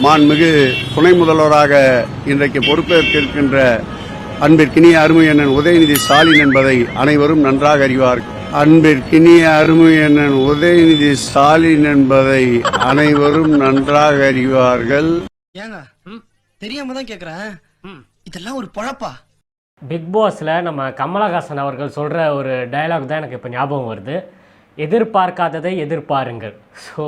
மாண்புமிகு துணை முதல்வராக இன்றைக்கு பொறுப்பேற்க இருக்கின்ற அன்பிற்கினிய அருமை அண்ணன் உதயநிதி ஸ்டாலின் என்பதை அனைவரும் நன்றாக அறிவார்கள். அன்பிற்கினிய அருமை அண்ணன் உதயநிதி ஸ்டாலின் என்பதை அனைவரும் நன்றாக அறிவார்கள். ஏங்க தெரியாம தான் கேக்குறேன், இதெல்லாம் ஒரு பொழப்பா? பிக் பாஸ்ல நம்ம கமலஹாசன் அவர்கள் சொல்கிற ஒரு டயலாக் தான் எனக்கு இப்போ ஞாபகம் வருது. எதிர்பார்க்காததை எதிர்பாருங்கள். ஸோ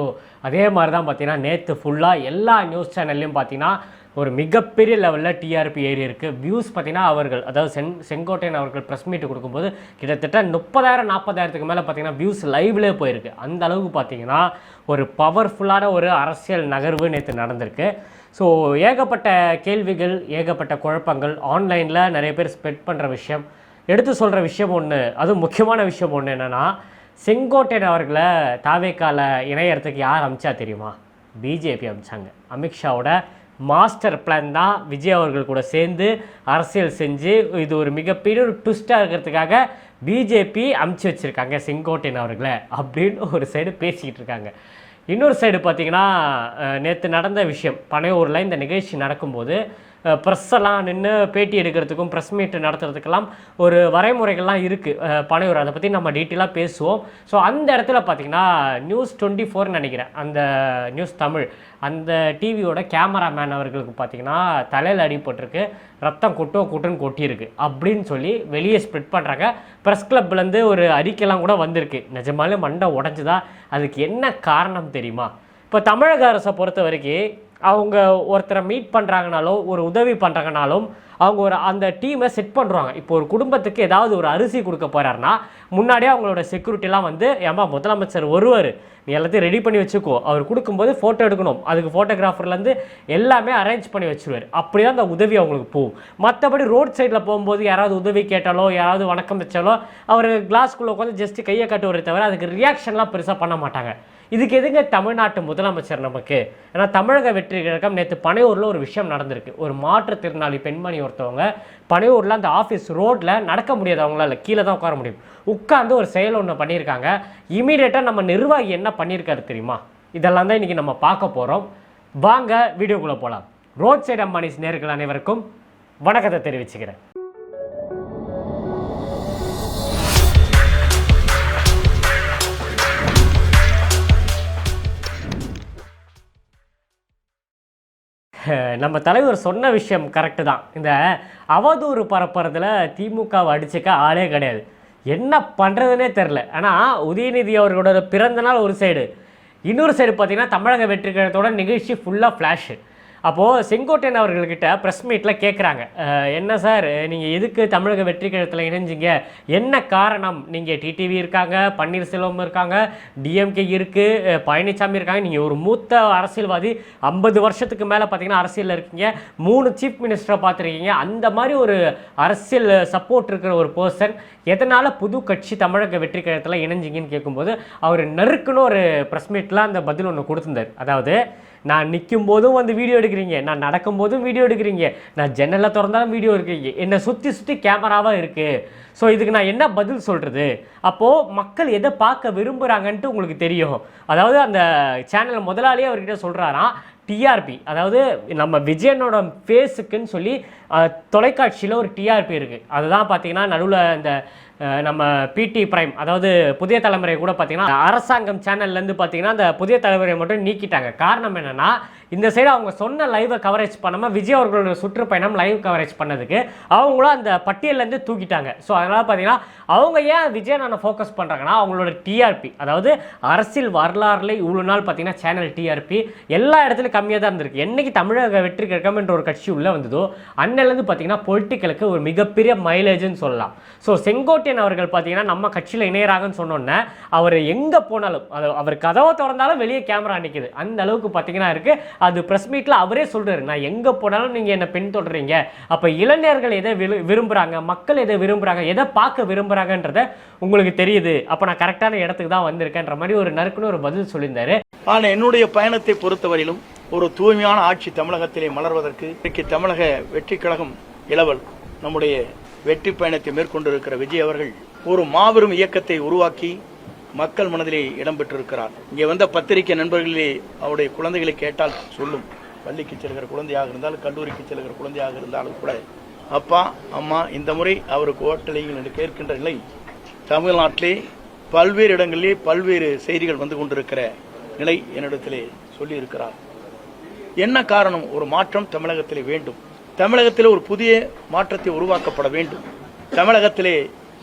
அதே மாதிரி தான் பார்த்தீங்கன்னா நேற்று ஃபுல்லாக எல்லா நியூஸ் சேனல்லையும் பார்த்தீங்கன்னா ஒரு மிகப்பெரிய லெவலில் டிஆர்பி ஏறி இருக்குது. வியூஸ் பார்த்தீங்கன்னா அவர்கள் அதாவது செங்கோட்டையன் அவர்கள் ப்ரெஸ் மீட்டு கொடுக்கும்போது கிட்டத்தட்ட 30,000-40,000க்கு மேலே பார்த்தீங்கன்னா வியூஸ் லைவ்லேயே போயிருக்கு. அந்த அளவுக்கு பார்த்தீங்கன்னா ஒரு பவர்ஃபுல்லான ஒரு அரசியல் நகர்வு நேற்று நடந்திருக்கு. ஸோ ஏகப்பட்ட கேள்விகள், ஏகப்பட்ட குழப்பங்கள், ஆன்லைனில் நிறைய பேர் ஸ்ப்ரெட் பண்ணுற விஷயம், எடுத்து சொல்கிற விஷயம் ஒன்று, அதுவும் முக்கியமான விஷயம் ஒன்று என்னென்னா, செங்கோட்டையன் அவர்களை தாவேக்கால இணையறதுக்கு யார் அமிச்சா தெரியுமா? பிஜேபி அமிச்சாங்க. அமித்ஷாவோட மாஸ்டர் பிளான் தான் விஜய் அவர்கள் கூட சேர்ந்து அரசியல் செஞ்சு இது ஒரு மிகப்பெரிய ஒரு ட்விஸ்ட்டாக இருக்கிறதுக்காக பிஜேபி அமுச்சு வச்சுருக்காங்க செங்கோட்டையன் அவர்களை அப்படின்னு ஒரு சைடு பேசிக்கிட்டு இருக்காங்க. இன்னொரு சைடு பார்த்திங்கன்னா நேற்று நடந்த விஷயம், பனையூரில் இந்த நிகழ்ச்சி நடக்கும்போது ப்ரெஸ்ஸெல்லாம் நின்று பேட்டி எடுக்கிறதுக்கும் ப்ரெஸ் மீட் நடத்துறதுக்கெல்லாம் ஒரு வரைமுறைகள்லாம் இருக்குது பனையூர். அதை பற்றி நம்ம டீட்டெயிலாக பேசுவோம். ஸோ அந்த இடத்துல பார்த்திங்கன்னா நியூஸ் 24 நினைக்கிறேன், அந்த நியூஸ் தமிழ் அந்த டிவியோட கேமராமேன் அவர்களுக்கு பார்த்திங்கன்னா தலையில் அடிபட்டிருக்கு, ரத்தம் கொட்டுன்னு கொட்டியிருக்கு அப்படின்னு சொல்லி வெளியே ஸ்ப்ரெட் பண்ணுறாங்க. ப்ரெஸ் கிளப்லேருந்து ஒரு அறிக்கைலாம் கூட வந்திருக்கு. நிஜமாலே மண்டை உடஞ்சுதா? அதுக்கு என்ன காரணம் தெரியுமா? இப்போ தமிழக அரசை பொறுத்த வரைக்கும் அவங்க ஒருத்தரை மீட் பண்ணுறாங்கனாலோ ஒரு உதவி பண்ணுறாங்கனாலும் அவங்க ஒரு அந்த டீமை செட் பண்ணுறாங்க. இப்போ ஒரு குடும்பத்துக்கு ஏதாவது ஒரு அரிசி கொடுக்க போகிறாருன்னா முன்னாடியே அவங்களோட செக்யூரிட்டிலாம் வந்து ஏமா முதலமைச்சர் ஒருவர் நீ எல்லாத்தையும் ரெடி பண்ணி வச்சுக்கோ, அவர் கொடுக்கும்போது ஃபோட்டோ எடுக்கணும், அதுக்கு ஃபோட்டோகிராஃபர்லேருந்து எல்லாமே அரேஞ்ச் பண்ணி வச்சுருவார். அப்படி தான் அந்த உதவி அவங்களுக்கு போகும். மற்றபடி ரோட் சைடில் போகும்போது யாராவது உதவி கேட்டாலோ யாராவது வணக்கம் வச்சாலோ அவர் கிளாஸ்க்குள்ளே உட்காந்து ஜஸ்ட்டு கையை காட்டுவதை தவிர அதுக்கு ரியாக்ஷன்லாம் பெருசாக பண்ண மாட்டாங்க. இதுக்கு எதுங்க தமிழ்நாட்டு முதலமைச்சர் நமக்கு? ஏன்னா தமிழக வெற்றி கழகம் நேற்று பனையூரில் ஒரு விஷயம் நடந்திருக்கு. ஒரு மாற்றுத்திறனாளி பெண்மணி ஒருத்தவங்க பனையூரில் அந்த ஆஃபீஸ் ரோட்டில் நடக்க முடியாது, அவங்களால கீழே தான் உட்கார முடியும், உட்காந்து ஒரு செயல் ஒன்று பண்ணியிருக்காங்க. இமீடியட்டாக நம்ம நிர்வாகி என்ன பண்ணியிருக்காரு தெரியுமா? இதெல்லாம் தான் இன்றைக்கி நம்ம பார்க்க போகிறோம். வாங்க வீடியோக்குள்ளே போகலாம். ரோட் சைடு அம்மானிஸ் நேயர்கள் அனைவருக்கும் வணக்கத்தை தெரிவிச்சுக்கிறேன். நம்ம தலைவர் சொன்ன விஷயம் கரெக்டு தான். இந்த அவதூறு பரப்புறதுல திமுகவை அடிச்சுக்க ஆளே கிடையாது. என்ன பண்ணுறதுனே தெரில. ஆனால் உதயநிதி அவர்களோட பிறந்தநாள் ஒரு சைடு, இன்னொரு சைடு பார்த்திங்கன்னா தமிழக வெற்றி கழகத்தோட நிகழ்ச்சி ஃபுல்லாக ஃப்ளாஷு. அப்போது செங்கோட்டையன் அவர்கள்கிட்ட ப்ரெஸ் மீட்டில் கேட்குறாங்க, என்ன சார் நீங்கள் எதுக்கு தமிழக வெற்றி கழகத்தில் இணைஞ்சிங்க, என்ன காரணம்? நீங்கள் டிடிவி இருக்காங்க, பன்னீர்செல்வம் இருக்காங்க, டிஎம்கே இருக்குது, பழனிசாமி இருக்காங்க, நீங்கள் ஒரு மூத்த அரசியல்வாதி, 50 வருஷத்துக்கு மேலே பார்த்தீங்கன்னா அரசியலில் இருக்கீங்க, 3 சீஃப் மினிஸ்டரை பார்த்துருக்கீங்க, அந்த மாதிரி ஒரு அரசியல் சப்போர்ட் இருக்கிற ஒரு பர்சன் எதனால் புது கட்சி தமிழக வெற்றி கழகத்தில் இணைஞ்சிங்கன்னு கேட்கும்போது அவர் நறுக்குன்னு ஒரு ப்ரெஸ் மீட்டில் அந்த பதில் ஒன்று கொடுத்துருந்தார். அதாவது, நான் நிற்கும் போதும் வந்து வீடியோ எடுக்கிறீங்க, நான் நடக்கும்போதும் வீடியோ எடுக்கிறீங்க, நான் ஜன்னலை திறந்தாலும் வீடியோ எடுக்கிறீங்க, என்னை சுற்றி கேமராவாக இருக்குது. ஸோ இதுக்கு நான் என்ன பதில் சொல்கிறது? அப்போது மக்கள் எதை பார்க்க விரும்புகிறாங்கன்ட்டு உங்களுக்கு தெரியும். அதாவது அந்த சேனல் முதலாளியே அவர்கிட்ட சொல்கிறாராம், டிஆர்பி, அதாவது நம்ம விஜயனோட ஃபேஸுக்குன்னு சொல்லி தொலைக்காட்சியில் ஒரு டிஆர்பி இருக்குது. அதுதான் பார்த்தீங்கன்னா நடுவில் இந்த நம்ம பிடி பிரைம், அதாவது புதிய தலைமுறை கூட பார்த்தீங்கன்னா அரசாங்கம் சேனல்லேருந்து பார்த்தீங்கன்னா அந்த புதிய தலைமுறை மட்டும் நீக்கிட்டாங்க. காரணம் என்னென்னா, இந்த சைடு அவங்க சொன்ன லைவை கவரேஜ் பண்ணாமல் விஜய் அவர்களோட சுற்றுப்பயணம் லைவ் கவரேஜ் பண்ணதுக்கு அவங்களும் அந்த பட்டியலேருந்து தூக்கிட்டாங்க. ஸோ அதனால் பார்த்தீங்கன்னா அவங்க ஏன் விஜய் நான் ஃபோக்கஸ் பண்ணுறாங்கன்னா அவங்களோட டிஆர்பி, அதாவது அரசியல் வரலாறுல இவ்வளோ நாள் பார்த்தீங்கன்னா சேனல் டிஆர்பி எல்லா இடத்துலையும் கம்மியாக தான் இருந்திருக்கு. என்றைக்கு தமிழக வெற்றி கழகம் என்ற ஒரு கட்சி உள்ளே வந்ததோ அன்னிலேருந்து பார்த்தீங்கன்னா பொலிட்டிக்கலுக்கு ஒரு மிகப்பெரிய மைலேஜ்னு சொல்லலாம். ஸோ செங்கோட்டையன் அவர்கள் பார்த்தீங்கன்னா நம்ம கட்சியில் இணையராகன்னு சொன்னோன்னே அவர் எங்கே போனாலும் அவர் கதவை திறந்தாலும் வெளியே கேமரா நிற்கிது, அந்த அளவுக்கு பார்த்தீங்கன்னா இருக்குது. அது ப்ரெஸ் மீட்டில் அவரே சொல்கிறார், நான் எங்கே போனாலும் நீங்கள் என்னை பின் தொடர்றீங்க. அப்போ இளைஞர்கள் எதை விரும்புகிறாங்க, மக்கள் எதை விரும்புகிறாங்க, எதை பார்க்க விரும்புகிறாங்கன்றத உங்களுக்கு தெரியுது, அப்போ நான் கரெக்டான இடத்துக்கு தான் வந்திருக்கேன்ற மாதிரி ஒரு நறுக்குன்னு ஒரு பதில் சொல்லியிருந்தாரு. ஆனால் என்னுடைய பயணத்தை பொறுத்தவரையிலும் ஒரு தூய்மையான ஆட்சி தமிழகத்திலே மலர்வதற்கு தமிழக வெற்றி கழகம் இளவல் நம்முடைய வெற்றி பயணத்தை மேற்கொண்டிருக்கிற விஜய் அவர்கள் ஒரு மாபெரும் இயக்கத்தை உருவாக்கி மக்கள் மனதிலே இடம்பெற்றிருக்கிறார். இங்கே வந்த பத்திரிகை நண்பர்களே அவருடைய குழந்தைகளை கேட்டால் சொல்லும், பள்ளிக்கு செல்கிற குழந்தையாக இருந்தாலும் கல்லூரிக்கு செல்கிற குழந்தையாக இருந்தாலும் கூட அப்பா அம்மா இந்த முறை அவருக்கு ஓட்டளிங்கள் என்று கேட்கின்ற நிலை தமிழ்நாட்டிலே பல்வேறு இடங்களிலே பல்வேறு செய்திகள் வந்து கொண்டிருக்கிற நிலை என்னிடத்திலே சொல்லியிருக்கிறார். என்ன காரணம்? ஒரு மாற்றம் தமிழகத்திலே வேண்டும். தமிழகத்திலே ஒரு புதிய மாற்றத்தை உருவாக்கப்பட வேண்டும். தமிழகத்திலே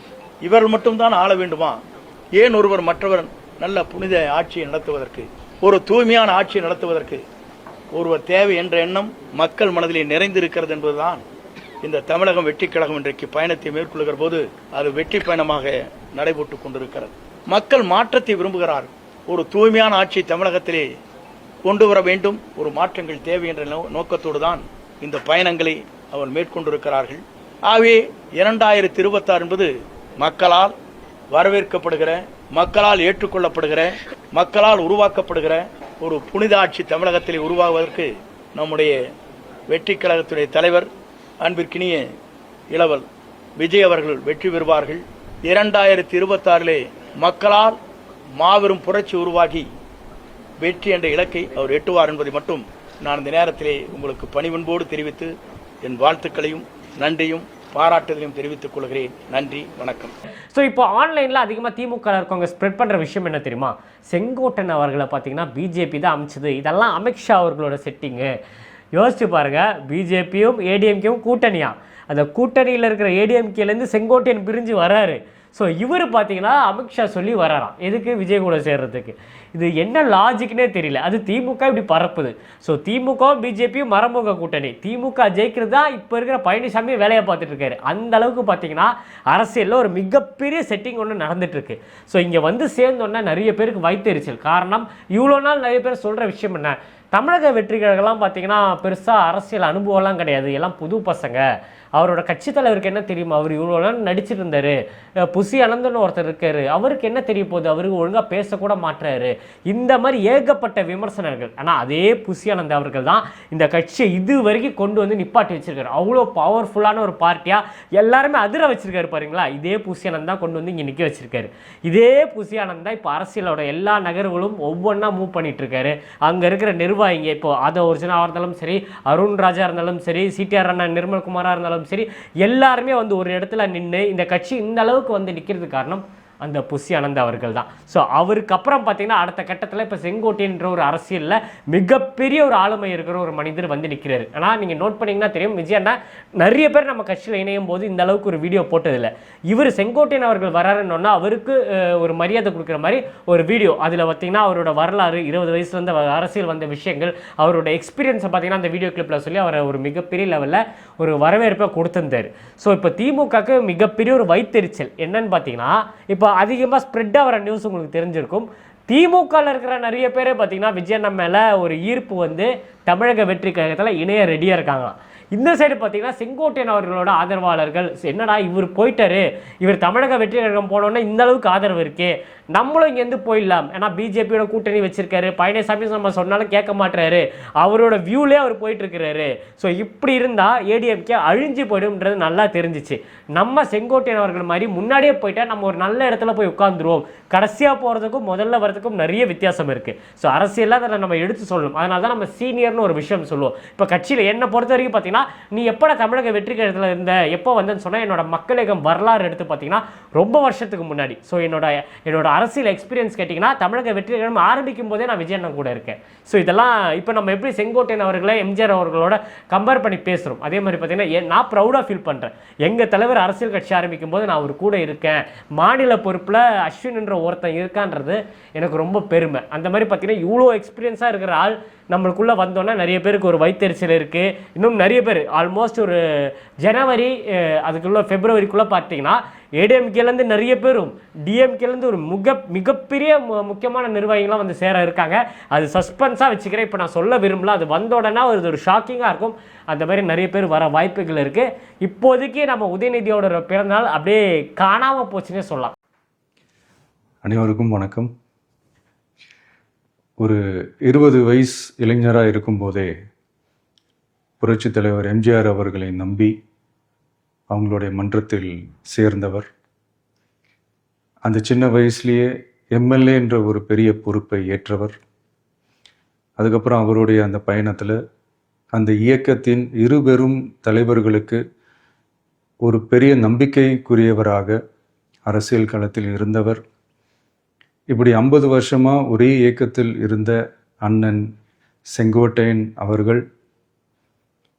இவர்கள் மட்டும்தான் ஆள வேண்டுமா? ஏன் ஒருவர் மற்றவர் நல்ல புனித ஆட்சியை நடத்துவதற்கு, ஒரு தூய்மையான ஆட்சியை நடத்துவதற்கு ஒருவர் தேவை என்ற எண்ணம் மக்கள் மனதிலே நிறைந்திருக்கிறது என்பதுதான் இந்த தமிழகம் வெற்றி கழகம் இன்றைக்கு பயணத்தை மேற்கொள்கிற போது அது வெற்றி பயணமாக நடைபெற்றுக் கொண்டிருக்கிறது. மக்கள் மாற்றத்தை விரும்புகிறார். ஒரு தூய்மையான ஆட்சி தமிழகத்திலே கொண்டு வர வேண்டும், ஒரு மாற்றங்கள் தேவை என்ற நோக்கத்தோடு தான் இந்த பயணங்களை அவர் மேற்கொண்டிருக்கிறார்கள். ஆகவே 2026 என்பது மக்களால் வரவேற்கப்படுகிற, மக்களால் ஏற்றுக்கொள்ளப்படுகிற, மக்களால் உருவாக்கப்படுகிற ஒரு புனித ஆட்சி தமிழகத்திலே உருவாகுவதற்கு நம்முடைய வெற்றி கழகத்துடைய தலைவர் அன்பிற்கினிய இளவல் விஜய் அவர்கள் வெற்றி பெறுவார்கள். 2026 மக்களால் மாபெரும் புரட்சி உருவாகி வெற்றி என்ற இலக்கை அவர் எட்டுவார் என்பதை மட்டும் நான் இந்த நேரத்திலே உங்களுக்கு பணிவன்போடு தெரிவித்து என் வாழ்த்துக்களையும் நன்றியும் பாராட்டுதலையும் தெரிவித்துக் கொள்கிறேன். நன்றி, வணக்கம். ஸோ இப்போ ஆன்லைனில் அதிகமாக திமுக இருக்கவங்க ஸ்ப்ரெட் பண்ணுற விஷயம் என்ன தெரியுமா? செங்கோட்டன் அவர்களை பார்த்தீங்கன்னா பிஜேபி தான் அமைச்சது, இதெல்லாம் அமித்ஷா அவர்களோட செட்டிங்கு. யோசிச்சு பாருங்க, பிஜேபியும் ஏடிஎம்கேவும் கூட்டணியா, அந்த கூட்டணியில் இருக்கிற ஏடிஎம்கேலேருந்து செங்கோட்டையன் பிரிஞ்சு வராரு. ஸோ இவர் பார்த்தீங்கன்னா அமித்ஷா சொல்லி வராராம், எதுக்கு? விஜய் கூட சேர்றதுக்கு. இது என்ன லாஜிக்னே தெரியல. அது திமுக இப்படி பரப்புது. ஸோ திமுக பிஜேபியும் மறைமுக கூட்டணி, திமுக ஜெயிக்கிறது தான் இப்போ இருக்கிற பழனிசாமி வேலையை பார்த்துட்டு இருக்காரு. அந்த அளவுக்கு பார்த்தீங்கன்னா அரசியலில் ஒரு மிகப்பெரிய செட்டிங் ஒன்று நடந்துட்டு இருக்கு. ஸோ இங்கே வந்து சேர்ந்தோன்னா நிறைய பேருக்கு வைத்தெரிச்சல். காரணம், இவ்வளோ நாள் நிறைய பேர் சொல்கிற விஷயம் என்ன, தமிழக வெற்றி கழகம்லாம் பார்த்தீங்கன்னா பெருசாக அரசியல் அனுபவம்லாம் கிடையாது, எல்லாம் புது பசங்க. அவரோட கட்சி தலைவருக்கு என்ன தெரியுமா, அவர் இவ்வளோ நாள் நடிச்சிட்டு இருந்தாரு, புசி அனந்தன் ஒருத்தர் இருக்காரு, அவருக்கு என்ன தெரிய போகுது, அவருக்கு ஒழுங்காக பேசக்கூட மாட்டுறாரு, இந்த மாதிரி ஏகப்பட்ட விமர்சனங்கள். ஆனால் அதே புசி அனந்த் அவர்கள் தான் இந்த கட்சியை இது வரைக்கும் கொண்டு வந்து நிப்பாட்டி வச்சிருக்காரு. அவ்வளோ பவர்ஃபுல்லான ஒரு பார்ட்டியாக எல்லாருமே அதிர வச்சிருக்காரு பாருங்களா. இதே புசி அனந்த் தான் கொண்டு வந்து இங்கே நிற்க வச்சிருக்காரு. இதே புசி அனந்த் தான் இப்போ அரசியலோட எல்லா நகர்களும் ஒவ்வொன்றா மூவ் பண்ணிட்டு இருக்காரு. அங்கே இருக்கிற நிர்வாகிங்க, இப்போ அதை ஒரிஜினலாக இருந்தாலும் சரி, அருண் ராஜா இருந்தாலும் சரி, சிடிஆர் அண்ணா நிர்மல்குமாராக இருந்தாலும் சரி, எல்லாருமே வந்து ஒரு இடத்துல நின்று இந்த கட்சி இந்த அளவுக்கு வந்து நிற்கிறது காரணம் அந்த புசி அனந்த் அவர்கள் தான். ஸோ அவருக்கு அப்புறம் பார்த்தீங்கன்னா அடுத்த கட்டத்தில் இப்போ செங்கோட்டையன்ற ஒரு அரசியலில் மிகப்பெரிய ஒரு ஆளுமை இருக்கிற ஒரு மனிதர் வந்து நிற்கிறாரு. ஆனால் நீங்கள் நோட் பண்ணிங்கன்னா தெரியும், விஜய் அண்ணா நிறைய பேர் நம்ம கட்சியில் இணையும் போது இந்த அளவுக்கு ஒரு வீடியோ போட்டதில்லை. இவர் செங்கோட்டையன் அவர்கள் வராருன்னா அவருக்கு ஒரு மரியாதை கொடுக்குற மாதிரி ஒரு வீடியோ, அதில் பார்த்தீங்கன்னா அவரோட வரலாறு, 20 வயசுலேருந்து அரசியல் வந்த விஷயங்கள், அவரோட எக்ஸ்பீரியன்ஸை பார்த்தீங்கன்னா அந்த வீடியோ கிளிப்பில் சொல்லி அவரை ஒரு மிகப்பெரிய லெவலில் ஒரு வரவேற்பை கொடுத்துருந்தார். ஸோ இப்போ திமுகவுக்கு மிகப்பெரிய ஒரு வைத்தெரிச்சல் என்னன்னு பார்த்தீங்கன்னா, இப்போ அதிகமாக ஸ்ப்ரெட் ஆகிற நியூஸ் உங்களுக்கு தெரிஞ்சிருக்கும். திமுகவில் இருக்கிற நிறைய பேரே பார்த்தீங்கன்னா விஜய் அண்ணா மேலே ஒரு ஈர்ப்பு வந்து தமிழக வெற்றி கழகத்தில் இணைய ரெடியாக இருக்காங்க. இந்த சைடு பார்த்தீங்கன்னா செங்கோட்டையன் அவர்களோட ஆதரவாளர்கள், என்னடா இவர் போயிட்டாரு, இவர் தமிழக வெற்றி கழகம் போனோன்னா இந்த அளவுக்கு ஆதரவு இருக்கே, நம்மளும் இங்கேருந்து போயிடலாம், ஏன்னா பிஜேபியோட கூட்டணி வச்சிருக்காரு, பழனிசாமி நம்ம சொன்னாலும் கேட்க மாட்டாரு, அவரோட வியூலே அவர் போயிட்டு இருக்கிறாரு. ஸோ இப்படி இருந்தால் ஏடிஎம்கே அழிஞ்சு போயிடும்ன்றது நல்லா தெரிஞ்சிச்சு. நம்ம செங்கோட்டையன் அவர்கள் மாதிரி முன்னாடியே போயிட்டா நம்ம ஒரு நல்ல இடத்துல போய் உட்காந்துருவோம். கடைசியாக போகிறதுக்கும் முதல்ல வரதுக்கும் நிறைய வித்தியாசம் இருக்குது. ஸோ அரசியலாக அதை நம்ம எடுத்து சொல்லணும். அதனால தான் நம்ம சீனியர்னு ஒரு விஷயம் சொல்லுவோம். இப்போ கட்சியில் என்னை பொறுத்த வரைக்கும் பார்த்தீங்கன்னா, நீ எப்போ தமிழக வெற்றி கழகத்தில் இருந்த, எப்போ வந்தேன்னு சொன்னால் என்னோட மக்களிகம் வரலாறு எடுத்து பார்த்தீங்கன்னா ரொம்ப வருஷத்துக்கு முன்னாடி. ஸோ என்னோட அரசியல் எக்ஸ்பீரியன்ஸ் கேட்டிங்கன்னா தமிழக வெற்றி கழகம் ஆரம்பிக்கும் போதே நான் விஜய் அண்ணன் கூட இருக்கேன். ஸோ இதெல்லாம் இப்போ நம்ம எப்படி செங்கோட்டையன் அவர்களை எம்ஜிஆர் அவர்களோட கம்பேர் பண்ணி பேசுகிறோம், அதே மாதிரி பார்த்தீங்கன்னா நான் ப்ரௌடாக ஃபீல் பண்ணுறேன். எங்கள் தலைவர் அரசியல் கட்சி ஆரம்பிக்கும் போது நான் அவர் கூட இருக்கேன், மாநில பொறுப்பில் அஸ்வின்ன்ற ஒருத்தன் இருக்கான்றது எனக்கு ரொம்ப பெருமை. அந்த மாதிரி பார்த்தீங்கன்னா இவ்வளோ எக்ஸ்பீரியன்ஸாக இருக்கிற ஆள் நம்மளுக்குள்ளே வந்தோன்னா நிறைய பேருக்கு ஒரு வைத்தெரிச்சல் இருக்குது. இன்னும் நிறைய பேர் ஆல்மோஸ்ட் ஒரு ஜனவரி அதுக்குள்ளே பிப்ரவரிக்குள்ளே பார்த்தீங்கன்னா ஏடிஎம்கேலேருந்து நிறைய பேரும் டிஎம்கேலேருந்து ஒரு மிகப்பெரிய முக்கியமான நிர்வாகிகள்லாம் வந்து சேர இருக்காங்க. அது சஸ்பென்ஸாக வச்சுக்கிறேன், இப்போ நான் சொல்ல விரும்பல. அது வந்த உடனே ஒரு ஷாக்கிங்காக இருக்கும். அந்த மாதிரி நிறைய பேர் வர வாய்ப்புகள் இருக்குது. இப்போதைக்கு நம்ம உதயநிதியோட பிறந்தநாள் அப்படியே காணாமல் போச்சுன்னே சொல்லலாம். அனைவருக்கும் வணக்கம். ஒரு 20 வயசு இளைஞராக இருக்கும்போதே புரட்சி தலைவர் எம்ஜிஆர் அவர்களை நம்பி அவங்களுடைய மன்றத்தில் சேர்ந்தவர். அந்த சின்ன வயசுலேயே எம்எல்ஏ என்ற ஒரு பெரிய பொறுப்பை ஏற்றவர். அதுக்கப்புறம் அவருடைய அந்த பயணத்தில் அந்த இயக்கத்தின் இருபெரும் தலைவர்களுக்கு ஒரு பெரிய நம்பிக்கைக்குரியவராக அரசியல் களத்தில் இருந்தவர். இப்படி 50 வருஷமாக ஒரே இயக்கத்தில் இருந்த அண்ணன் செங்கோட்டையன் அவர்கள்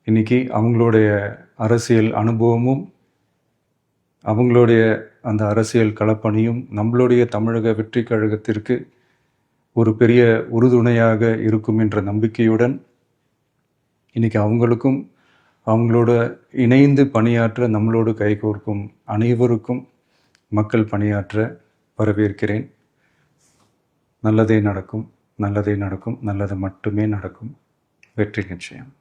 இன்னைக்கு அவங்களுடைய அரசியல் அனுபவமும் அவங்களுடைய அந்த அரசியல் களப்பணியும் நம்மளுடைய தமிழக வெற்றி கழகத்திற்கு ஒரு பெரிய உறுதுணையாக இருக்கும் என்ற நம்பிக்கையுடன் இன்னைக்கு அவங்களுக்கும் அவங்களோட இணைந்து பணியாற்ற நம்மளோடு கைகோர்க்கும் அனைவருக்கும் மக்கள் பணியாற்ற வரவேற்கிறேன். நல்லதே நடக்கும், நல்லதே நடக்கும், நல்லது மட்டுமே நடக்கும். வெற்றி நிச்சயம்.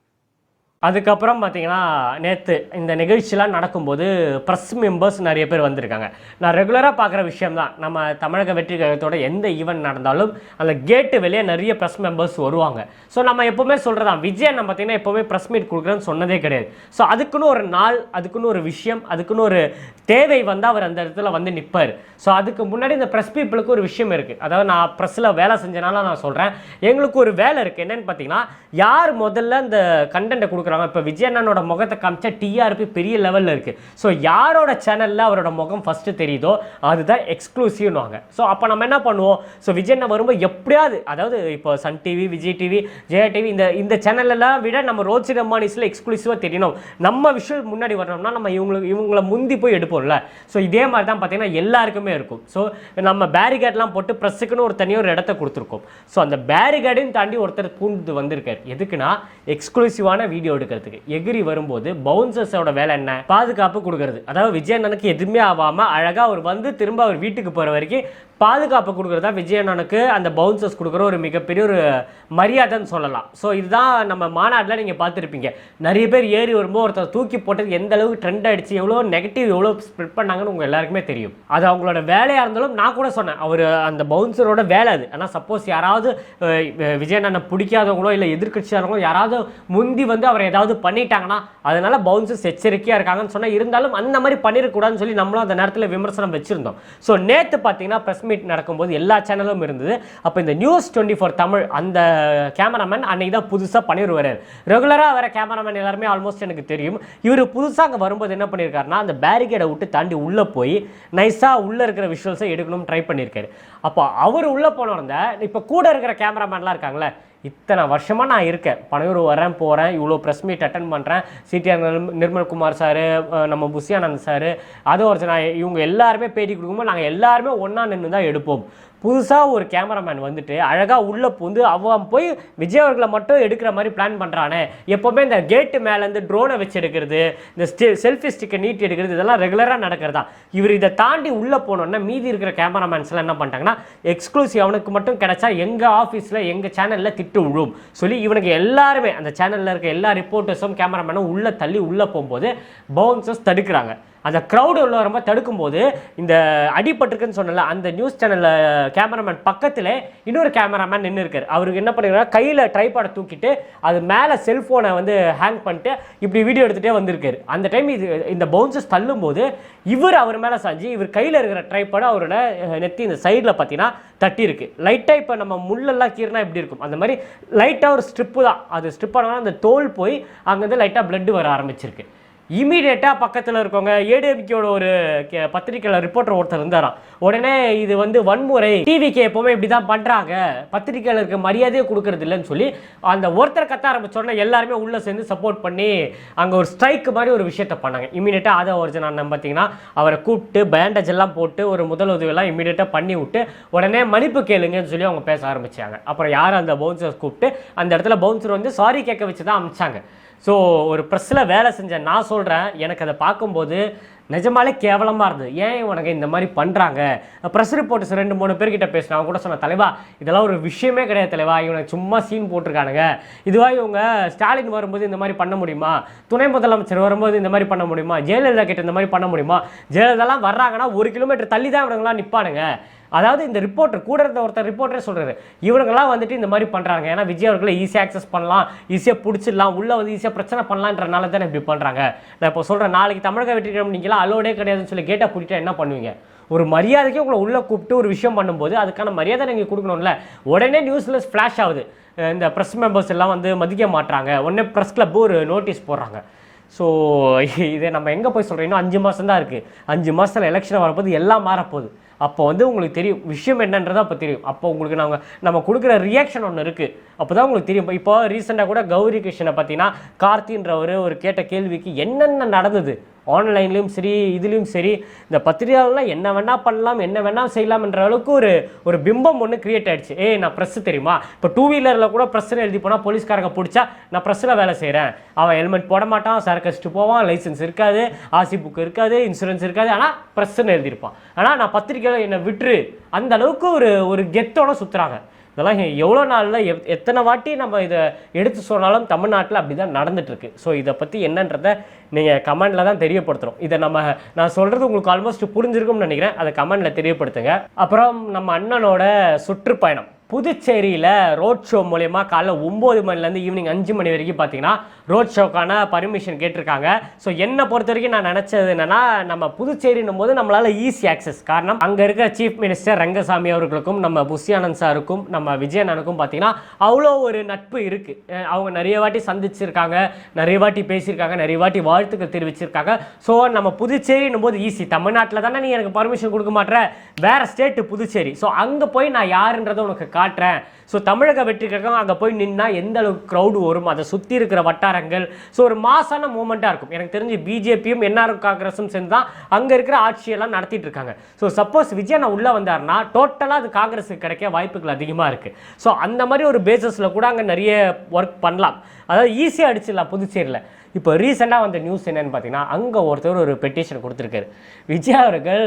அதுக்கப்புறம் பார்த்தீங்கன்னா நேற்று இந்த நிகழ்ச்சிலாம் நடக்கும்போது ப்ரெஸ் மெம்பர்ஸ் நிறைய பேர் வந்திருக்காங்க. நான் ரெகுலராக பார்க்குற விஷயம் தான், நம்ம தமிழக வெற்றி கழகத்தோட எந்த ஈவெண்ட் நடந்தாலும் அந்த கேட்டு வெளியே நிறைய ப்ரெஸ் மெம்பர்ஸ் வருவாங்க. ஸோ நம்ம எப்போவுமே சொல்கிறதான், விஜய் நம்ம பார்த்தீங்கன்னா எப்போவுமே ப்ரெஸ் மீட் கொடுக்குறேன்னு சொன்னதே கிடையாது. ஸோ அதுக்குன்னு ஒரு நாள், அதுக்குன்னு ஒரு விஷயம், அதுக்குன்னு ஒரு தேவை வந்து அவர் அந்த இடத்துல வந்து நிற்பார். ஸோ அதுக்கு முன்னாடி இந்த ப்ரெஸ் பீப்புளுக்கு ஒரு விஷயம் இருக்குது. அதாவது நான் ப்ரெஸ்ஸில் வேலை செஞ்சனால நான் சொல்கிறேன், எங்களுக்கு ஒரு வேலை இருக்குது. என்னென்னு பார்த்தீங்கன்னா, யார் முதல்ல இந்த கண்டென்ட்டை கொடுக்குறாங்க. இப்போ விஜய் அண்ணனோட முகத்தை காமிச்சா டிஆர்பி பெரிய லெவலில் இருக்குது. ஸோ யாரோட சேனலில் அவரோட முகம் ஃபஸ்ட்டு தெரியுதோ அதுதான் எக்ஸ்க்ளூசிவ்னுவாங்க. ஸோ அப்போ நம்ம என்ன பண்ணுவோம், ஸோ விஜய் அண்ணன் வரும்போது எப்படியாவது, அதாவது இப்போ Sun TV, Vijay TV, Jaya TV, இந்த சேனல்லாம் விட நம்ம ரோஜி ரம்மானிஸில் எக்ஸ்க்ளூசிவாக தெரியணும், நம்ம விஷுவல் முன்னாடி வரணும்னா நம்ம இவங்களை முந்தி போய் எடுப்போம்ல. ஸோ இதே மாதிரி தான் பார்த்தீங்கன்னா எல்லாருக்குமே இருக்கும். ஸோ நம்ம பேரிகேட்லாம் போட்டு ப்ரெஸ்ஸுக்குன்னு ஒரு தனியாக ஒரு இடத்த கொடுத்துருக்கோம். ஸோ அந்த பேரிகேடையும் தாண்டி ஒருத்தர் பூண்டு வந்திருக்காரு. எதுக்குன்னா எக்ஸ்க்ளூசிவான வீடியோ எடுக்கிறதுக்கு. எகிரி வரும்போது பவுன்சர்ஸோட வேலை என்ன, பாதுகாப்பு கொடுக்கறது. அதாவது விஜய் அண்ணனுக்கு எதுவுமே ஆகாமல் அழகாக அவர் வந்து திரும்ப அவர் வீட்டுக்கு போகிற வரைக்கும் பாதுகாப்பு கொடுக்குறதா விஜய் அண்ணனுக்கு அந்த பவுன்சர்ஸ் கொடுக்குற ஒரு மிகப்பெரிய ஒரு மரியாதைன்னு சொல்லலாம். ஸோ இதுதான் நம்ம மாநாட்டில் நீங்கள் பார்த்துருப்பீங்க, நிறைய பேர் ஏறி வரும்போது ஒருத்தர் தூக்கி போட்டது எந்த அளவுக்கு ட்ரெண்ட் ஆகிடுச்சு, எவ்வளோ நெகட்டிவ் எவ்வளோ ஸ்ப்ரெட் பண்ணாங்கன்னு உங்கள் எல்லாருக்குமே தெரியும். அது அவங்களோட வேலையாக இருந்தாலும் நான் கூட சொன்னேன், அவர் அந்த பவுன்சரோட வேலை அது. ஆனால் சப்போஸ் யாராவது விஜய் அண்ணனை பிடிக்காதவங்களோ இல்லை எதிர்கட்சியாளர்களோ யாராவது முந்தி வந்து அவர் ஏதாவது பண்ணிட்டாங்கன்னா அதனால பவுன்சர்ஸ் எச்சரிக்கையாக இருக்காங்கன்னு சொன்னால், இருந்தாலும் அந்த மாதிரி பண்ணிடக்கூடாதுன்னு சொல்லி நம்மளும் அந்த நேரத்தில் விமர்சனம் வச்சுருந்தோம். ஸோ நேற்று பார்த்தீங்கன்னா ப்ரெஸ் மீட் நடக்கும்போது எல்லா சேனலும் இருந்தது. அப்போ இந்த நியூஸ் 24 தமிழ் அந்த கேமராமேன் அன்னைக்கு தான் புதுசாக பண்ணிடுவார். ரெகுலராக வர கேமராமேன் எல்லாருமே ஆல்மோஸ்ட் எனக்கு தெரியும். இவர் புதுசாக அங்கே வரும்போது என்ன பண்ணியிருக்காருன்னா, அந்த பேரிகேடை விட்டு தாண்டி உள்ளே போய் நைஸாக உள்ளே இருக்கிற விஷுவல்ஸை எடுக்கணும்னு ட்ரை பண்ணியிருக்காரு. அப்போ அவர் உள்ளே போனோட இப்போ கூட இருக்கிற கேமராமேன்லாம் இருக்காங்களே, இத்தனை வருஷமாக நான் இருக்கேன், பனையூர் வரேன் போகிறேன், இவ்வளோ ப்ரெஸ் மீட் அட்டன் பண்ணுறேன், சிடிஆர் நிர்மல்குமார் சார், நம்ம புஷியானந்த் சார், அது ஒரு இவங்க எல்லாருமே பேட்டி கொடுக்கும்போது நாங்கள் எல்லாருமே ஒன்றா நின்று தான் எடுப்போம். புதுசாக ஒரு கேமராமேன் வந்துட்டு அழகாக உள்ளே பூந்து அவன் போய் விஜய் அவர்களை மட்டும் எடுக்கிற மாதிரி பிளான் பண்ணுறானே. எப்போவுமே இந்த கேட்டு மேலேருந்து ட்ரோனை வச்சு எடுக்கிறது, இந்த செல்ஃபி ஸ்டிக்கை நீட்டி எடுக்கிறது, இதெல்லாம் ரெகுலராக நடக்கிறதா. இவர் இதை தாண்டி உள்ளே போனோன்னா மீதி இருக்கிற கேமராமேன்ஸ்லாம் என்ன பண்ணிட்டாங்கன்னா, எக்ஸ்க்ளூசிவ் அவனுக்கு மட்டும் கிடைச்சா எங்கள் ஆஃபீஸில் எங்கள் சேனலில் திட்டு விழும் சொல்லி இவனுக்கு எல்லாருமே அந்த சேனலில் இருக்க எல்லா ரிப்போர்ட்டர்ஸும் கேமராமேனும் உள்ளே தள்ளி உள்ளே போகும்போது பவுன்சர்ஸ் தடுக்கிறாங்க. அந்த க்ரௌடு உள்ள ரொம்ப தடுக்கும்போது இந்த அடிபட்டுருக்குன்னு சொன்னல அந்த நியூஸ் சேனலில் கேமராமேன் பக்கத்தில் இன்னொரு கேமராமேன் நின்று இருக்கார். அவருக்கு என்ன பண்ணிருக்காரு, கையில் ட்ரைபாடை தூக்கிட்டு அது மேலே செல்ஃபோனை வந்து ஹேங் பண்ணிட்டு இப்படி வீடியோ எடுத்துகிட்டே வந்திருக்காரு. அந்த டைம் இந்த பவுன்சர்ஸ் தள்ளும்போது இவர் அவர் மேலே சாஞ்சி இவர் கையில் இருக்கிற ட்ரைபாடை அவரோட நெத்தி இந்த சைடில் பார்த்தீங்கன்னா தட்டி இருக்கு. லைட்டாக இப்போ நம்ம முள்ளெல்லாம் கீறினா எப்படி இருக்கும் அந்த மாதிரி லைட்டாக ஒரு ஸ்ட்ரிப்பு தான், அது ஸ்ட்ரிப் ஆனால் அந்த தோல் போய் அங்கேருந்து லைட்டாக பிளட் வர ஆரம்பிச்சிருக்கு. இமீடியட்டாக பக்கத்தில் இருக்கவங்க ஏடிஎம்கேயோட ஒரு பத்திரிக்கையில் ரிப்போர்ட்டர் ஒருத்தர் இருந்தாராம். உடனே இது வந்து வன்முறை, டிவிக்கு எப்போவுமே இப்படி தான் பண்ணுறாங்க, பத்திரிக்கையில் இருக்க மரியாதையை கொடுக்கறது இல்லைன்னு சொல்லி அந்த ஒருத்தர் கத்த ஆரம்பிச்சோடனே எல்லாருமே உள்ளே சேர்ந்து சப்போர்ட் பண்ணி அங்கே ஒரு ஸ்ட்ரைக் மாதிரி ஒரு விஷயத்தை பண்ணாங்க. இமீடியட்டாக அதை ஒரு நான் பார்த்தீங்கன்னா அவரை கூப்பிட்டு பேண்டேஜ் எல்லாம் போட்டு ஒரு முதலுதவியெல்லாம் இமீடியட்டாக பண்ணி விட்டு உடனே மன்னிப்பு கேளுங்கன்னு சொல்லி அவங்க பேச ஆரம்பித்தாங்க. அப்புறம் யார் அந்த பவுன்சர் கூப்பிட்டு அந்த இடத்துல பவுன்சர் வந்து சாரி கேட்க வச்சு தான் அமிச்சாங்க. ஸோ ஒரு ப்ரெஸ்ஸில் வேலை செஞ்சேன் நான் சொல்கிறேன், எனக்கு அதை பார்க்கும்போது நிஜமாலே கேவலமாக இருந்தது. ஏன் உனக்கு இந்த மாதிரி பண்ணுறாங்க. ப்ரெஸ் ரிப்போர்ட்டர்ஸ் 2-3 பேர்கிட்ட பேசினா அவங்க கூட சொன்ன, தலைவா இதெல்லாம் ஒரு விஷயமே கிடையாது தலைவா, இவனுக்கு சும்மா சீன் போட்டிருக்கானுங்க, இதுவாக இவங்க ஸ்டாலின் வரும்போது இந்த மாதிரி பண்ண முடியுமா, துணை முதலமைச்சர் வரும்போது இந்த மாதிரி பண்ண முடியுமா, ஜெயலலிதா கிட்ட இந்த மாதிரி பண்ண முடியுமா, ஜெயலலிதாலாம் வர்றாங்கன்னா 1 கிலோமீட்டர் தள்ளி தான் இவனுங்களாம் நிற்பானுங்க. அதாவது இந்த ரிப்போர்ட்டர் கூட இருந்த ஒருத்தர் ரிப்போர்ட்டரே சொல்கிறாரு, இவங்கெல்லாம் வந்துட்டு இந்த மாதிரி பண்ணுறாங்க, ஏன்னா விஜய் அவர்களை ஈஸியாக ஆக்சஸ் பண்ணலாம், ஈஸியாக பிடிச்சிடலாம், உள்ளே வந்து ஈஸியாக பிரச்சனை பண்ணலான்றனால தானே இப்படி பண்ணுறாங்க. நான் இப்போ சொல்கிறேன், நாளைக்கு தமிழக வெற்றி கழகம் நீங்களாம் அலோடே கிடையாதுன்னு சொல்லி கேட்டால் பிடிட்டா என்ன பண்ணுவீங்க? ஒரு மரியாதைக்கு உங்களை உள்ளே கூப்பிட்டு ஒரு விஷயம் பண்ணும்போது அதுக்கான மரியாதை நீங்கள் கொடுக்கணும்ல. உடனே நியூஸில் ஃப்ளாஷ் ஆகுது, இந்த ப்ரெஸ் மெம்பர்ஸ் எல்லாம் வந்து மதிக்க மாட்டாங்க, உடனே ப்ரெஸ் கிளப்பு ஒரு நோட்டீஸ் போடுறாங்க. ஸோ இதை நம்ம எங்கே போய் சொல்கிறோம், 5 மாதம் தான் இருக்குது, 5 மாதத்தில் எலெக்ஷன் வரப்போது எல்லாம் மாறப்போகுது. அப்போ வந்து உங்களுக்கு தெரியும் விஷயம் என்னன்றதை அப்போ தெரியும். அப்போ உங்களுக்கு நம்ம கொடுக்குற ரியாக்ஷன் ஒன்று இருக்குது, அப்போ தான் உங்களுக்கு தெரியும். இப்போ ரீசெண்டாக கூட கௌரி கிருஷ்ணனை பார்த்தீங்கன்னா கார்த்தின்றவர் ஒரு கேட்ட கேள்விக்கு என்னென்ன நடந்தது ஆன்லைன்லேயும் சரி இதுலேயும் சரி இந்த பத்திரிகைலாம் என்ன வேணால் பண்ணலாம் என்ன வேணால் செய்யலாம்ன்ற அளவுக்கு ஒரு பிம்பம் ஒன்று கிரியேட் ஆகிடுச்சு. நான் ப்ரெஸ்ஸு தெரியுமா, இப்போ 2 வீலரில் கூட ப்ரெஸ்ஸுன்னு எழுதி போனால் போலீஸ்காரங்க பிடிச்சா நான் ப்ரெஸ்ஸில் வேலை செய்கிறேன், அவன் ஹெல்மெட் போட மாட்டான், சரக்கடிச்சிட்டு போவான், லைசன்ஸ் இருக்காது, ஆர்சி புக் இருக்காது, இன்சூரன்ஸ் இருக்காது, ஆனால் ப்ரெஸ்ஸுன்னு எழுதியிருப்பான். ஆனால் நான் பத்திரிக்கையில் என்னை விட்டுரு அந்த அளவுக்கு ஒரு கெத்தோட சுற்றுறாங்க. இதெல்லாம் எவ்வளோ நாளில் எத்தனை வாட்டி நம்ம இதை எடுத்து சொன்னாலும் தமிழ்நாட்டில் அப்படி தான் நடந்துகிட்ருக்கு. ஸோ இதை பற்றி என்னன்றதை நீங்கள் கமெண்டில் தான் தெரியப்படுத்துகிறோம். இதை நான் சொல்கிறது உங்களுக்கு ஆல்மோஸ்ட் புரிஞ்சிருக்கும்னு நினைக்கிறேன், அதை கமெண்டில் தெரியப்படுத்துங்க. அப்புறம் நம்ம அண்ணனோட சுற்றுப்பயணம் புதுச்சேரியில் ரோட் ஷோ மூலயமா காலைல 9 மணிலேருந்து ஈவினிங் 5 மணி வரைக்கும் பார்த்தீங்கன்னா ரோட் ஷோக்கான பர்மிஷன் கேட்டிருக்காங்க. ஸோ என்னை பொறுத்த வரைக்கும் நான் நினச்சது என்னென்னா, நம்ம புதுச்சேரின்னும் போது நம்மளால் ஈஸி ஆக்சஸ். காரணம் அங்கே இருக்கிற சீஃப் மினிஸ்டர் ரங்கசாமி அவர்களுக்கும் நம்ம புஷி ஆனந்த் சாருக்கும் நம்ம விஜயண்ணனுக்கும் பார்த்தீங்கன்னா அவ்வளோ ஒரு நட்பு இருக்குது. அவங்க நிறைய வாட்டி சந்திச்சிருக்காங்க, நிறைய வாட்டி பேசியிருக்காங்க, நிறைய வாட்டி வாழ்த்துக்கள் தெரிவிச்சிருக்காங்க. ஸோ நம்ம புதுச்சேரின்னும் போது ஈஸி. தமிழ்நாட்டில் தானே நீ எனக்கு பர்மிஷன் கொடுக்க மாட்டேற, வேறு ஸ்டேட்டு புதுச்சேரி, ஸோ அங்கே போய் நான் யாருன்றதை உனக்கு காட்டுறேன். ஸோ தமிழக வெற்றி கழகம் அங்கே போய் நின்னா எந்த அளவுக்கு க்ரௌடு வரும், அதை சுற்றி இருக்கிற வட்டாரங்கள், ஸோ ஒரு மாசான மூமெண்ட்டாக இருக்கும். எனக்கு தெரிஞ்சு பிஜேபியும் என்ஆர் காங்கிரஸும் சேர்ந்து தான் அங்கே இருக்கிற ஆட்சியெல்லாம் நடத்திட்டு இருக்காங்க. ஸோ சப்போஸ் விஜயண்ணா உள்ளே வந்தார்னா டோட்டலாக அது காங்கிரஸுக்கு கிடைக்க வாய்ப்புகள் அதிகமாக இருக்குது. ஸோ அந்த மாதிரி ஒரு பேசஸில் கூட அங்கே நிறைய ஒர்க் பண்ணலாம், அதாவது ஈஸியாக அடிச்சிடலாம் புதுச்சேரியில். இப்போ ரீசெண்டாக வந்த நியூஸ் என்னென்னு பார்த்தீங்கன்னா, அங்கே ஒருத்தர் ஒரு பெட்டிஷன் கொடுத்துருக்காரு, விஜய் அவர்கள்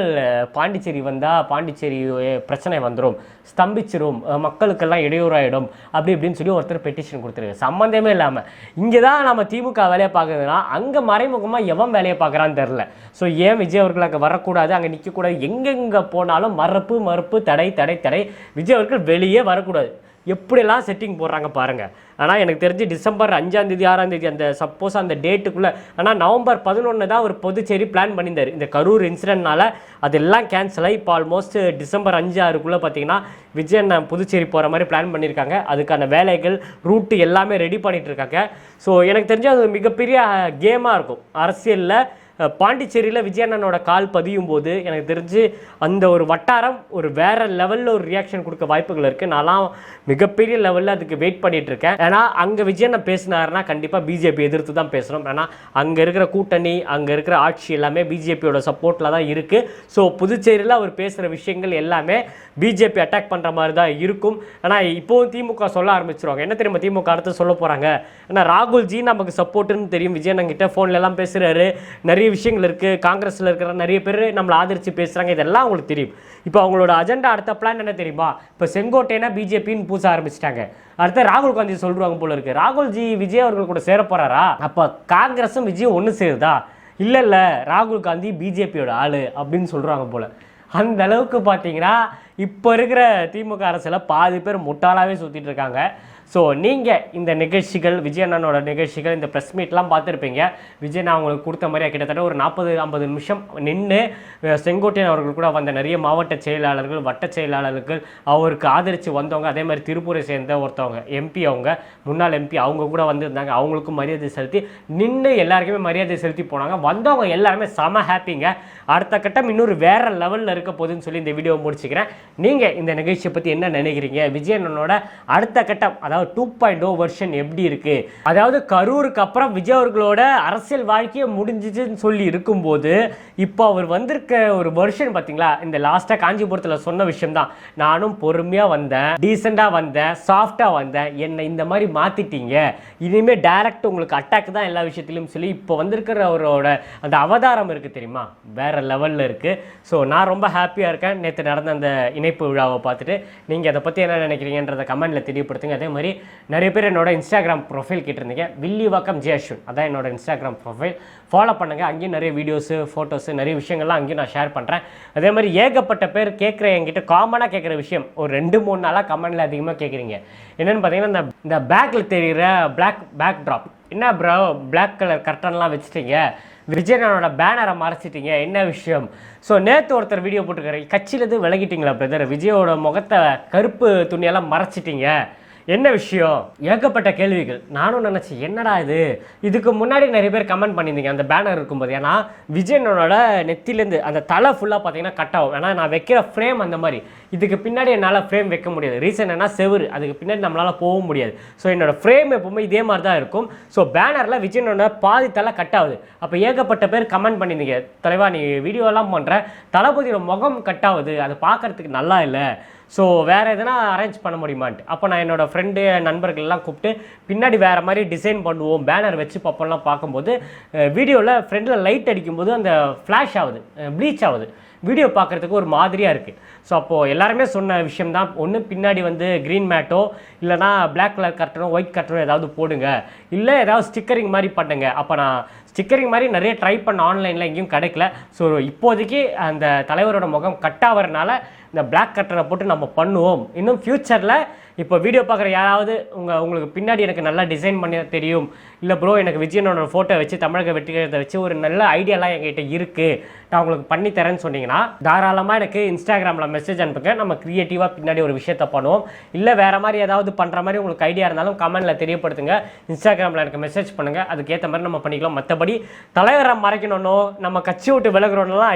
பாண்டிச்சேரி வந்தால் பாண்டிச்சேரி பிரச்சனை வந்துடும், ஸ்தம்பிச்சிரும், மக்களுக்கெல்லாம் இடையூறாயிடும், அப்படி இப்படின்னு சொல்லி ஒருத்தர் பெட்டிஷன் கொடுத்துருக்காரு. சம்மந்தமே இல்லாமல் இங்கே தான் நம்ம திமுக வேலையை பார்க்குறதுனா அங்கே மறைமுகமாக எவன் வேலையை பார்க்குறான்னு தெரில. ஸோ ஏன் விஜய் அவர்கள் அங்கே வரக்கூடாது, அங்கே நிற்கக்கூடாது, எங்கெங்கே போனாலும் மறுப்பு தடை தடை தடை, விஜய் அவர்கள் வெளியே வரக்கூடாது, எப்படியெல்லாம் செட்டிங் போடுறாங்க பாருங்கள். ஆனால் எனக்கு தெரிஞ்சு டிசம்பர் 5ஆம் தேதி 6ஆம் தேதி அந்த சப்போஸ் அந்த டேட்டுக்குள்ளே, ஆனால் நவம்பர் 11 தான் ஒரு புதுச்சேரி பிளான் பண்ணியிருந்தார். இந்த கரூர் இன்சிடென்ட்னால அதெல்லாம் கேன்சல் ஆகி இப்போ ஆல்மோஸ்ட் டிசம்பர் 5-6க்குள்ளே பார்த்தீங்கன்னா விஜயன் புதுச்சேரி போகிற மாதிரி பிளான் பண்ணியிருக்காங்க. அதுக்கான வேலைகள் ரூட்டு எல்லாமே ரெடி பண்ணிகிட்டு இருக்காங்க. ஸோ எனக்கு தெரிஞ்சு அது மிகப்பெரிய கேமாக இருக்கும் அரசியலில். பாண்டிச்சேரியில் விஜயண்ணனோட கால் பதியும் போது எனக்கு தெரிஞ்சு அந்த ஒரு வட்டாரம் ஒரு வேறு லெவலில் ஒரு ரியாக்ஷன் கொடுக்க வாய்ப்புகள் இருக்குது. நான்லாம் மிகப்பெரிய லெவலில் அதுக்கு வெயிட் பண்ணிகிட்டு இருக்கேன். ஏன்னா அங்கே விஜயண்ணன் பேசினாருன்னா கண்டிப்பாக பிஜேபி எதிர்த்து தான் பேசணும். ஏன்னா அங்கே இருக்கிற கூட்டணி, அங்கே இருக்கிற ஆட்சி எல்லாமே பிஜேபியோட சப்போர்ட்டில் தான் இருக்குது. ஸோ புதுச்சேரியில் அவர் பேசுகிற விஷயங்கள் எல்லாமே பிஜேபி அட்டாக் பண்ணுற மாதிரி தான் இருக்கும். ஆனால் இப்போவும் திமுக சொல்ல ஆரம்பிச்சிருவாங்க, என்ன தெரியுமா திமுக அடுத்து சொல்ல போகிறாங்க, ஏன்னா ராகுல்ஜி நமக்கு சப்போர்ட்டுன்னு தெரியும், விஜயண்ணன் கிட்ட ஃபோன்லலாம் பேசுகிறாரு, நிறைய விஷயங்கள் இருக்குது, காங்கிரஸில் இருக்கிற நிறைய பேர் நம்மளை ஆதரித்து பேசுகிறாங்க, இதெல்லாம் அவங்களுக்கு தெரியும். இப்போ அவங்களோட அஜெண்டா அடுத்த பிளான் என்ன தெரியுமா, இப்போ செங்கோட்டைனா பிஜேபின்னு பூச ஆரம்பிச்சிட்டாங்க, அடுத்த ராகுல் காந்தி சொல்லுவாங்க போல இருக்குது, ராகுல்ஜி விஜய் அவர்கள் கூட சேர போகிறாரா, அப்போ காங்கிரஸும் விஜயும் ஒன்று சேருதா, இல்லை ராகுல் காந்தி பிஜேபியோட ஆள் அப்படின்னு சொல்கிறாங்க போல். அந்த அளவுக்கு பார்த்தீங்கன்னா இப்போ இருக்கிற திமுக அரசில் பாதி பேர் முட்டாளாகவே சுற்றிட்டு இருக்காங்க. ஸோ நீங்கள் இந்த நிகழ்ச்சிகள், விஜயண்ணனோட நிகழ்ச்சிகள், இந்த ப்ரெஸ் மீட்லாம் பார்த்துருப்பீங்க. விஜயண்ணா அவங்களுக்கு கொடுத்த மாதிரியா கிட்டத்தட்ட ஒரு 40-50 நிமிஷம் நின்று செங்கோட்டையன் அவர்கள் கூட வந்த நிறைய மாவட்ட செயலாளர்கள், வட்ட செயலாளர்கள், அவருக்கு ஆதரித்து வந்தவங்க, அதே மாதிரி திருப்பூரை சேர்ந்த ஒருத்தவங்க எம்பி, அவங்க முன்னாள் எம்பி, அவங்க கூட வந்திருந்தாங்க. அவங்களுக்கும் மரியாதை செலுத்தி நின்று எல்லாருக்குமே மரியாதை செலுத்தி போனாங்க. வந்தவங்க எல்லாருமே செம ஹாப்பிங்க. அடுத்த கட்டம் இன்னொரு வேறு லெவலில் இருக்க போகுதுன்னு சொல்லி இந்த வீடியோவை முடிச்சுக்கிறேன். நீங்கள் இந்த நிகழ்ச்சியை பற்றி என்ன நினைக்கிறீங்க, விஜயண்ணனோட அடுத்த கட்டம் அதாவது 2.0 வெர்ஷன் எப்படி இருக்கு, அதாவது கரூருக்கு அப்புறம் விஜய் அவர்களோட அரசியல் வாழ்க்கையை முடிஞ்சிச்சுன்னு சொல்லி இருக்கும்போது இப்போ அவர் வந்திருக்க ஒரு வெர்ஷன் பார்த்தீங்களா, இந்த லாஸ்ட்டாக காஞ்சிபுரத்தில் சொன்ன விஷயம் தான், நானும் பொறுமையாக வந்தேன், டீசெண்டாக வந்தேன், சாஃப்டாக வந்தேன், என்னை இந்த மாதிரி மாற்றிட்டீங்க, இனிமேல் டைரக்ட் உங்களுக்கு அட்டாக் தான் எல்லா விஷயத்திலையும் சொல்லி இப்போ வந்திருக்கிறவரோட அந்த அவதாரம் இருக்குது தெரியுமா, வேற லெவலில் இருக்குது. ஸோ நான் ரொம்ப ஹாப்பியாக இருக்கேன் நேற்று நடந்த அந்த இணைப்பு விழாவை பார்த்துட்டு. நீங்கள் அதை பற்றி என்ன நினைக்கிறீங்கன்றதை கமெண்ட்டில் தெரியப்படுத்துங்க. அதே மாதிரி நிறைய பேர் என்னோட இன்ஸ்டாகிராம் ப்ரொஃபைல் கேட்டிருந்தீங்க, வில்லிவாக்கம் ஜே அஸ்வின், அதான் என்னோட இன்ஸ்டாகிராம் ப்ரொஃபைல், ஃபாலோ பண்ணுங்கள். அங்கேயும் நிறைய வீடியோஸு, ஃபோட்டோஸு, நிறைய விஷயங்கள்லாம் அங்கேயும் நான் ஷேர் பண்ணுறேன். அதே மாதிரி ஏகப்பட்ட பேர் கேட்குற, என்கிட்ட காமனாக கேட்குற விஷயம், ஒரு 2-3 நாளாக கமெண்டில் அதிகமாக கேட்குறீங்க, என்னென்னு பார்த்தீங்கன்னா இந்த பேக்கில் தெரிகிற பேக் ட்ராப், என்ன ப்ரோ பிளாக் கலர் கர்ட்டன்லாம் வச்சுட்டீங்க, விஜயனோட பேனரை மறைச்சிட்டீங்க, என்ன விஷயம்? ஸோ நேற்று ஒருத்தர் வீடியோ போட்டுருக்காரு, கட்சியிலேருந்து விலகிட்டீங்களா பிரதர், விஜயோட முகத்தை கருப்பு துணியெல்லாம் மறைச்சிட்டீங்க, என்ன விஷயம்? ஏகப்பட்ட கேள்விகள். நானும் நினச்சேன் என்னடா இதுக்கு முன்னாடி நிறைய பேர் கமெண்ட் பண்ணியிருந்தீங்க அந்த பேனர் இருக்கும்போது. ஏன்னா விஜயனோட நெத்திலேருந்து அந்த தலை ஃபுல்லாக பார்த்தீங்கன்னா கட் ஆகும். ஏன்னா நான் வைக்கிற ஃப்ரேம் அந்த மாதிரி, இதுக்கு பின்னாடி என்னால் ஃப்ரேம் வைக்க முடியாது. ரீசன் என்ன, செவுரு, அதுக்கு பின்னாடி நம்மளால் போக முடியாது. ஸோ என்னோட ஃப்ரேம் எப்பவுமே இதே மாதிரி தான் இருக்கும். ஸோ பேனரில் விஜயனோட பாதி தலை கட் ஆகுது. அப்போ ஏகப்பட்ட பேர் கமெண்ட் பண்ணியிருந்தீங்க, தலைவா நீ வீடியோலாம் பண்ணுற, தளபதியோட முகம் கட் ஆகுது, அது பார்க்குறதுக்கு நல்லா இல்லை, ஸோ வேறு எதனா அரேஞ்ச் பண்ண முடியுமான்ட்டு. அப்போ நான் என்னோடய ஃப்ரெண்டு நண்பர்கள்லாம் கூப்பிட்டு பின்னாடி வேறு மாதிரி டிசைன் பண்ணுவோம், பேனர் வச்சு பப்பெல்லாம் பார்க்கும்போது வீடியோவில் ஃப்ரெண்டில் லைட் அடிக்கும்போது அந்த ஃப்ளாஷ் ஆகுது, ப்ளீச் ஆகுது, வீடியோ பார்க்குறதுக்கு ஒரு மாதிரியாக இருக்குது. ஸோ அப்போது எல்லாருமே சொன்ன விஷயம் தான், ஒன்று பின்னாடி வந்து க்ரீன் மேட்டோ இல்லைனா பிளாக் கலர் கர்ட்டனோ ஒயிட் கர்ட்டனோ ஏதாவது போடுங்க, இல்லை ஏதாவது ஸ்டிக்கரிங் மாதிரி பண்ணுங்க. அப்போ நான் ஸ்டிக்கரிங் மாதிரி நிறைய ட்ரை பண்ண, ஆன்லைனில் எங்கேயும் கிடைக்கல. ஸோ இப்போதைக்கு அந்த தலைவரோட முகம் கட்டாகிறதுனால இந்த பிளாக் கர்ட்டனை போட்டு நம்ம பண்ணுவோம். இன்னும் ஃப்யூச்சரில் இப்போ வீடியோ பார்க்குற யாராவது உங்களுக்கு பின்னாடி எனக்கு நல்லா டிசைன் பண்ண தெரியும், இல்லை ப்ரோ எனக்கு விஜயனோட ஃபோட்டோ வச்சு தமிழக வெற்றிகரத்தை வச்சு ஒரு நல்ல ஐடியாலாம் என்கிட்ட இருக்குது, நான் உங்களுக்கு பண்ணி தரேன்னு சொன்னீங்கன்னா தாராளமாக எனக்கு இன்ஸ்டாகிராமில் மெசேஜ் அனுப்புங்க, நம்ம க்ரியேட்டிவாக பின்னாடி ஒரு விஷயத்த பண்ணுவோம். இல்லை வேறு மாதிரி ஏதாவது பண்ணுற மாதிரி உங்களுக்கு ஐடியா இருந்தாலும் கமெண்ட்டில் தெரியப்படுத்துங்க, இன்ஸ்டாகிராமில் எனக்கு மெசேஜ் பண்ணுங்கள், அதுக்கேற்ற மாதிரி நம்ம பண்ணிக்கலாம். மற்றபடி தலைவரை மறைக்கணுன்னோ நம்ம கட்சி விட்டு விலகிறோன்னெலாம்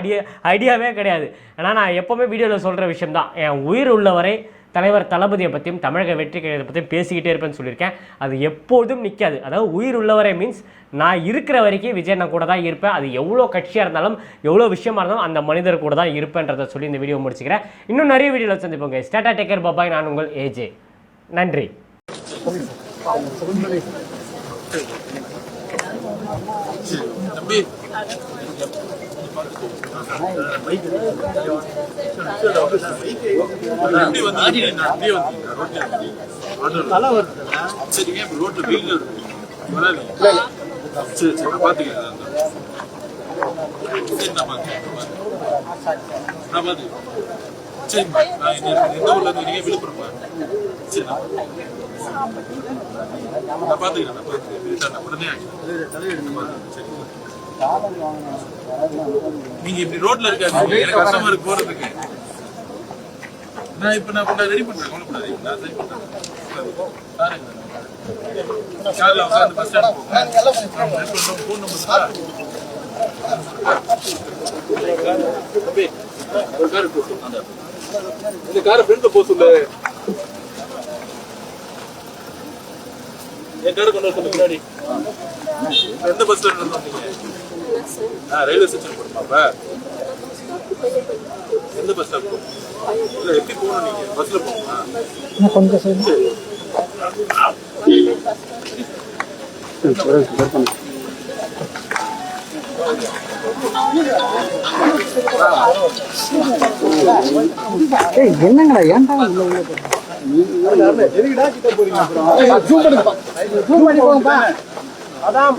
ஐடியாவே கிடையாது. ஏன்னா நான் எப்போவுமே வீடியோவில் சொல்கிற விஷயம் தான், என் உயிர் உள்ளவரை தலைவர் தளபதியை பற்றியும் தமிழக வெற்றி கழகத்தை பற்றியும் பேசிக்கிட்டே இருப்பேன்னு சொல்லியிருக்கேன். அது எப்போதும் நிற்காது. அதாவது உயிர் உள்ளவரை மீன்ஸ் நான் இருக்கிற வரைக்கும் விஜய் நான் கூட தான் இருப்பேன். அது எவ்வளோ கட்சியாக இருந்தாலும் எவ்வளோ விஷயமா இருந்தாலும் அந்த மனிதர் கூட தான் இருப்பேன்றதை சொல்லி இந்த வீடியோ முடிச்சுக்கிறேன். இன்னும் நிறைய வீடியோவில் சந்திப்போங்க. ஸ்டாட்டா டேக்கர் பாபாய், நான் உங்கள் ஏஜே. நன்றி. நீங்க இப்படி ரோட்ல இருக்காது, எனக்கு கஷ்டமா இருக்கு போறதுக்கு. நான் இப்ப நான் ரெடி பண்றேன், கவலைப்படாதீங்க, நான் சரி பண்றேன். கார்ல உட்காந்து பஸ் ஸ்டாண்ட் போன் நம்பர் இந்த காரை ஃப்ரெண்ட்ல போக சொல்லு, என் காரை கொண்டு வர சொல்லு முன்னாடி. எந்த பஸ் ஸ்டாண்ட் வந்தீங்க? ரயில்வே ஸ்டேஷன் போடுமாப்பா? எந்த பஸ் ஸ்டாப் போகும்? இல்லை எப்படி போகணும், நீங்கள் பஸ்ஸில் போகணுமா? கொஞ்சம் சரி. என்னங்கடா ஏன்டா அதான்